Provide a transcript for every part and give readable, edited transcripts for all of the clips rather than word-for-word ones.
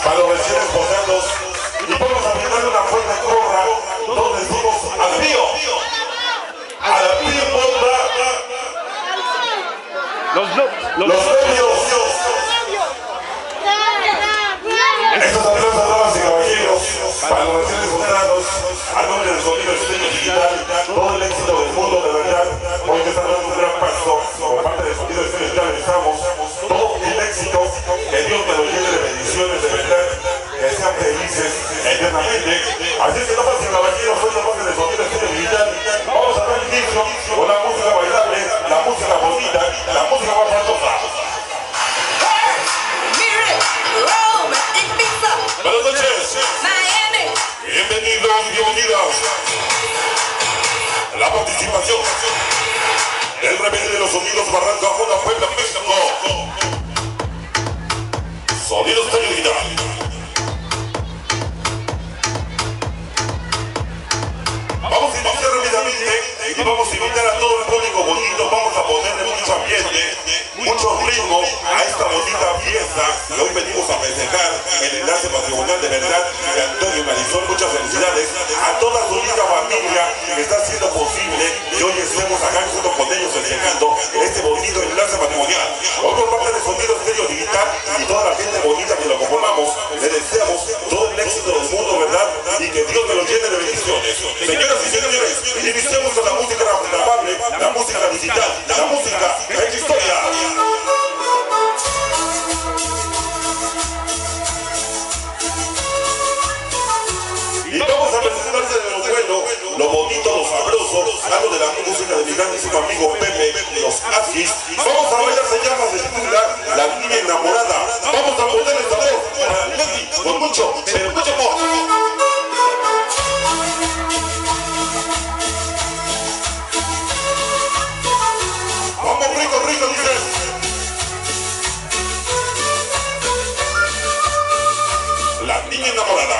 para los recién esposados y vamos a brindar una fuerte corra donde decimos al río, a la bomba, los novios. Estos aplausos, damas y caballeros, para los recién esposados, a nombre del sonido Estéreo Digital, todo el éxito del mundo, de verdad. Hoy te está dando un gran paso por parte del sonido Estéreo Digital. Estamos todo el éxito, que Dios me lo llene de bendiciones, de verdad, que sean felices eternamente. Así es que no pasen caballeros, soy la parte del sonido Estéreo Digital. Vamos a dar inicio con la música bailable, la música bonita, la música más famosa. Buenas noches, bienvenidos, bienvenidas. La participación del rebelde de los sonidos Barranca, Jona, Puebla, México. Sonidos Estéreo Digital. Vamos a iniciar rápidamente y vamos a invitar a todo el público bonito. Vamos a ponerle mucho ambiente, mucho ritmo a esta bonita fiesta que hoy venimos a festejar el enlace matrimonial de verdad de Antonio y Marisol. Muchas felicidades a toda su linda familia que está haciendo posible que hoy estemos acá junto con ellos festejando este bonito enlace matrimonial. Hoy por parte de Sonido Estéreo Digital y toda la gente bonita que lo conformamos, le deseamos todo el éxito del mundo, ¿verdad? Y que Dios me lo llene de bendiciones. Señoras y señores, iniciamos con la música grabable, la música digital, la música hecha historia. Y vamos a presentarse de lo bueno, lo bonito, lo sabroso, algo de la música de mi grandísimo amigo Pepe, los Askis. Vamos a bailar, se llama, se titula La Niña Enamorada. Vamos a ponerle sabor para Leslie con mucho, pero mucho amor. Vamos rico, rico, dices. La Niña Enamorada.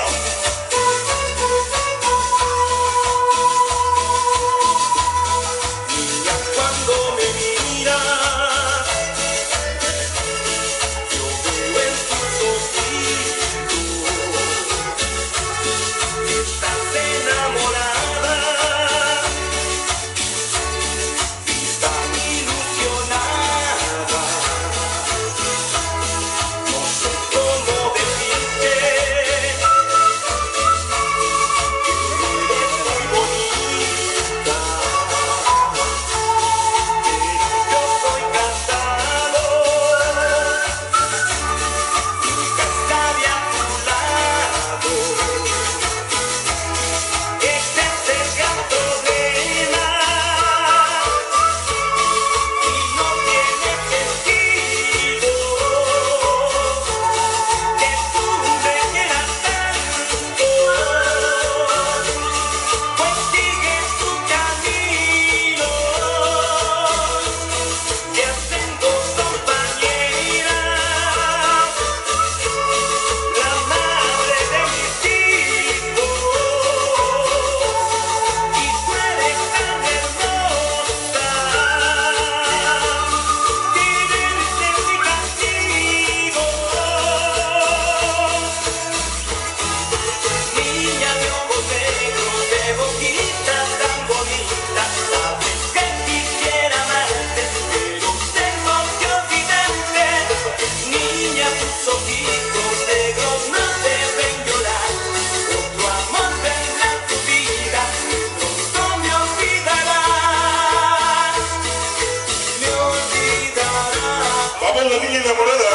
Vamos, la niña enamorada.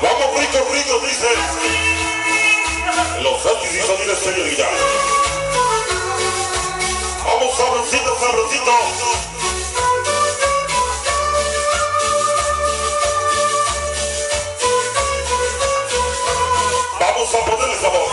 Vamos, rico, rico, dice. Los Askis y Sonido Estéreo Digital. Vamos, sabrosito, sabrosito. Vamos a ponerle sabor.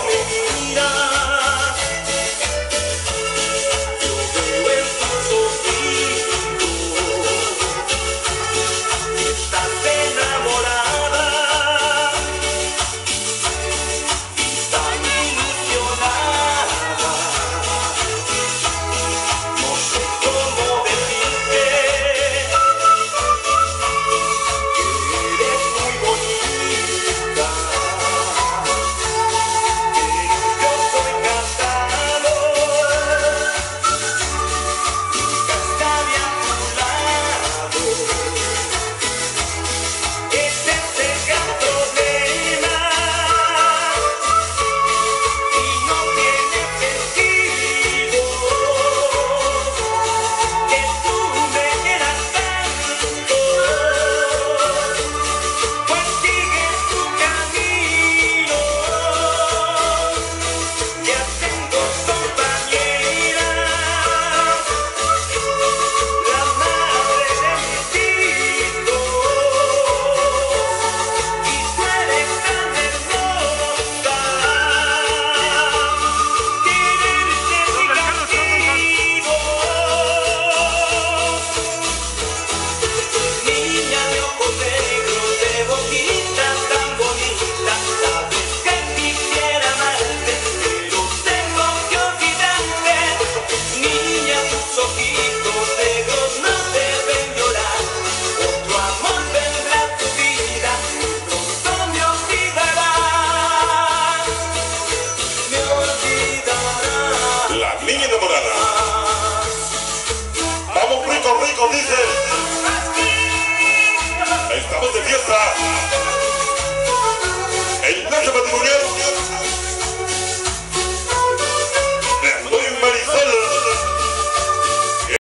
No sé cómo decir. Tony Muñoz.